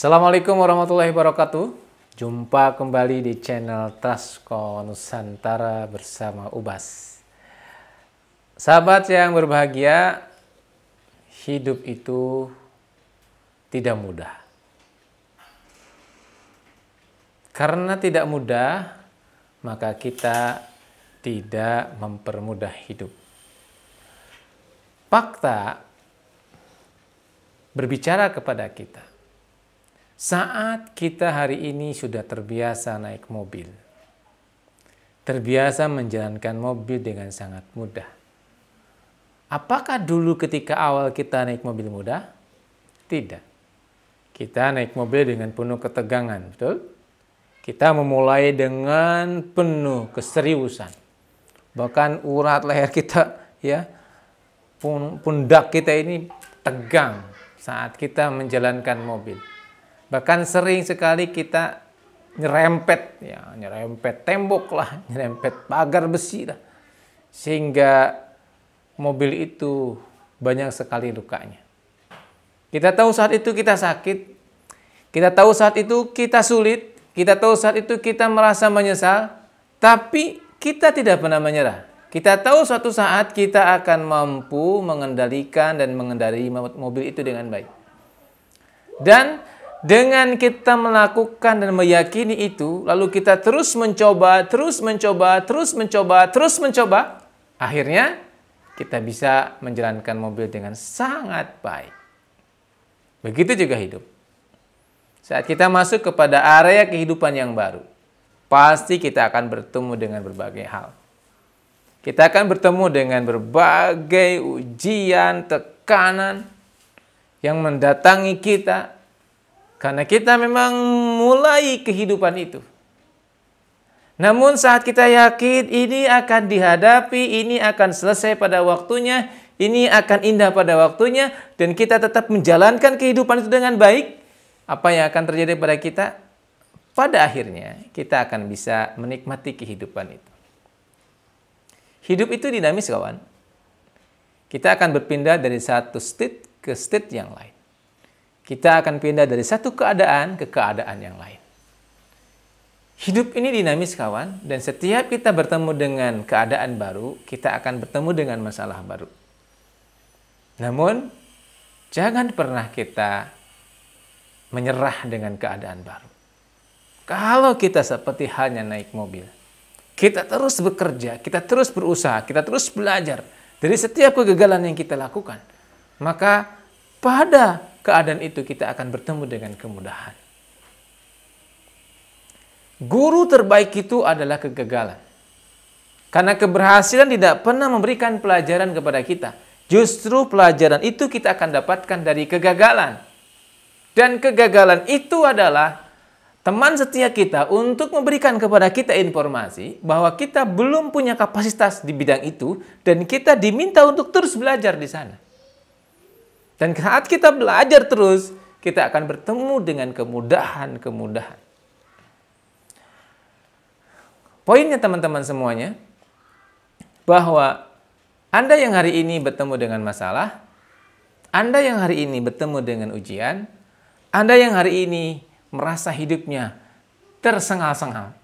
Assalamualaikum warahmatullahi wabarakatuh. Jumpa kembali di channel Trasko Nusantara bersama Ubas. Sahabat yang berbahagia, hidup itu tidak mudah. Karena tidak mudah, maka kita tidak mempermudah hidup. Fakta berbicara kepada kita. Saat kita hari ini sudah terbiasa naik mobil, terbiasa menjalankan mobil dengan sangat mudah. Apakah dulu ketika awal kita naik mobil mudah? Tidak. Kita naik mobil dengan penuh ketegangan, betul? Kita memulai dengan penuh keseriusan. Bahkan urat leher kita, pundak kita ini tegang saat kita menjalankan mobil. Bahkan sering sekali kita nyerempet tembok lah, nyerempet pagar besi lah. Sehingga mobil itu banyak sekali lukanya. Kita tahu saat itu kita sakit, kita tahu saat itu kita sulit, kita tahu saat itu kita merasa menyesal, tapi kita tidak pernah menyerah. Kita tahu suatu saat kita akan mampu mengendalikan dan mengendarai mobil itu dengan baik. Dan dengan kita melakukan dan meyakini itu, lalu kita terus mencoba, akhirnya kita bisa menjalankan mobil dengan sangat baik. Begitu juga hidup. Saat kita masuk kepada area kehidupan yang baru, pasti kita akan bertemu dengan berbagai hal. Kita akan bertemu dengan berbagai ujian, tekanan yang mendatangi kita. Karena kita memang mulai kehidupan itu. Namun saat kita yakin ini akan dihadapi, ini akan selesai pada waktunya, ini akan indah pada waktunya, dan kita tetap menjalankan kehidupan itu dengan baik, apa yang akan terjadi pada kita? Pada akhirnya kita akan bisa menikmati kehidupan itu. Hidup itu dinamis, kawan. Kita akan berpindah dari satu state ke state yang lain. Kita akan pindah dari satu keadaan ke keadaan yang lain. Hidup ini dinamis, kawan, dan setiap kita bertemu dengan keadaan baru, kita akan bertemu dengan masalah baru. Namun, jangan pernah kita menyerah dengan keadaan baru. Kalau kita seperti halnya naik mobil, kita terus bekerja, kita terus berusaha, kita terus belajar dari setiap kegagalan yang kita lakukan, maka pada keadaan itu kita akan bertemu dengan kemudahan. Guru terbaik itu adalah kegagalan. Karena keberhasilan tidak pernah memberikan pelajaran kepada kita. Justru pelajaran itu kita akan dapatkan dari kegagalan. Dan kegagalan itu adalah teman setia kita untuk memberikan kepada kita informasi bahwa kita belum punya kapasitas di bidang itu dan kita diminta untuk terus belajar di sana. Dan saat kita belajar terus, kita akan bertemu dengan kemudahan-kemudahan. Poinnya teman-teman semuanya, bahwa Anda yang hari ini bertemu dengan masalah, Anda yang hari ini bertemu dengan ujian, Anda yang hari ini merasa hidupnya tersengal-sengal,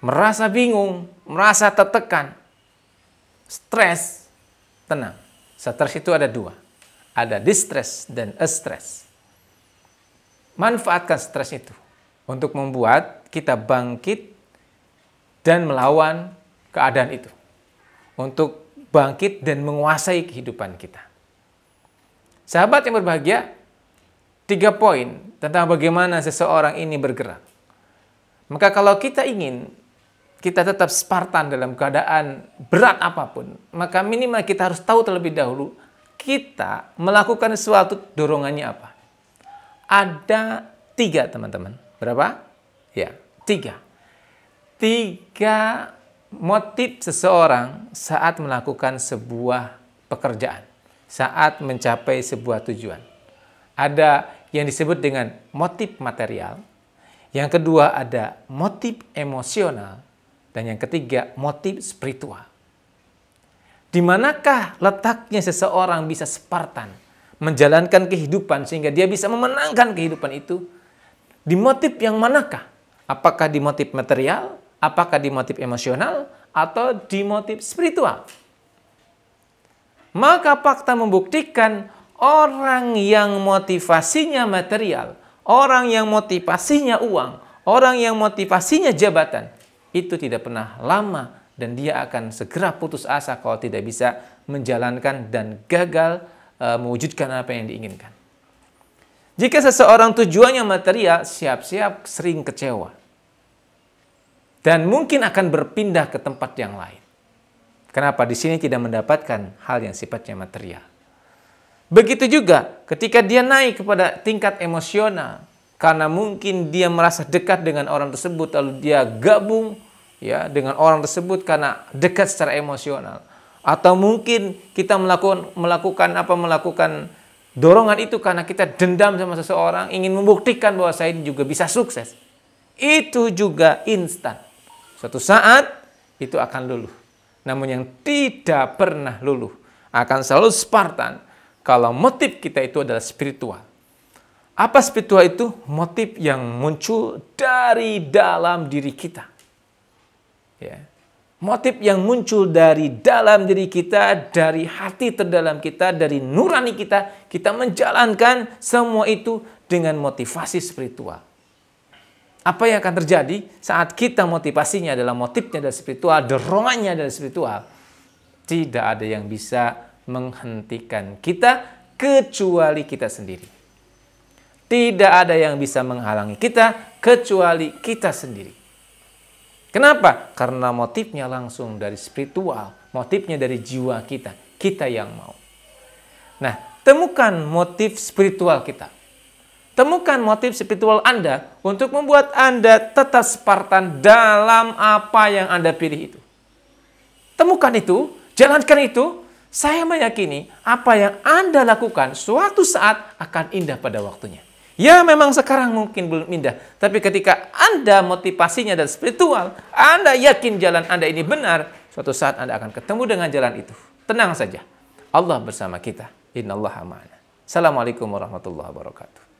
merasa bingung, merasa tertekan, stres, tenang. Stres itu ada dua. Ada distress dan eustress. Manfaatkan stres itu untuk membuat kita bangkit dan melawan keadaan itu. Untuk bangkit dan menguasai kehidupan kita. Sahabat yang berbahagia, 3 poin tentang bagaimana seseorang ini bergerak. Maka kalau kita ingin kita tetap Spartan dalam keadaan berat apapun, maka minimal kita harus tahu terlebih dahulu kita melakukan sesuatu dorongannya apa? Ada 3, teman-teman. Berapa? Ya, 3. 3 motif seseorang saat melakukan sebuah pekerjaan, saat mencapai sebuah tujuan. Ada yang disebut dengan motif material, yang kedua ada motif emosional, dan yang ketiga motif spiritual. Di manakah letaknya seseorang bisa Spartan menjalankan kehidupan sehingga dia bisa memenangkan kehidupan itu? Di motif yang manakah? Apakah di motif material? Apakah di motif emosional? Atau di motif spiritual? Maka fakta membuktikan orang yang motivasinya material, orang yang motivasinya uang, orang yang motivasinya jabatan, itu tidak pernah lama dan dia akan segera putus asa kalau tidak bisa menjalankan dan gagal mewujudkan apa yang diinginkan. Jika seseorang tujuannya material, siap-siap sering kecewa. Dan mungkin akan berpindah ke tempat yang lain. Kenapa? Di sini tidak mendapatkan hal yang sifatnya material. Begitu juga ketika dia naik kepada tingkat emosional, karena mungkin dia merasa dekat dengan orang tersebut, lalu dia gabung ya dengan orang tersebut karena dekat secara emosional. Atau mungkin kita melakukan dorongan itu karena kita dendam sama seseorang, ingin membuktikan bahwa saya ini juga bisa sukses. Itu juga instan. Suatu saat itu akan luluh. Namun yang tidak pernah luluh, akan selalu Spartan kalau motif kita itu adalah spiritual. Apa spiritual itu? Motif yang muncul dari dalam diri kita. Ya. Motif yang muncul dari dalam diri kita, dari hati terdalam kita, dari nurani kita, kita menjalankan semua itu dengan motivasi spiritual. Apa yang akan terjadi saat kita motivasinya adalah motifnya adalah spiritual, dorongannya adalah spiritual? Tidak ada yang bisa menghentikan kita kecuali kita sendiri. Tidak ada yang bisa menghalangi kita kecuali kita sendiri. Kenapa? Karena motifnya langsung dari spiritual, motifnya dari jiwa kita, kita yang mau. Nah, temukan motif spiritual kita. Temukan motif spiritual Anda untuk membuat Anda tetap Spartan dalam apa yang Anda pilih itu. Temukan itu, jalankan itu. Saya meyakini apa yang Anda lakukan suatu saat akan indah pada waktunya. Ya memang sekarang mungkin belum indah, tapi ketika Anda motivasinya dan spiritual, Anda yakin jalan Anda ini benar, suatu saat Anda akan ketemu dengan jalan itu. Tenang saja, Allah bersama kita. Innallaha ma'ana. Assalamualaikum warahmatullahi wabarakatuh.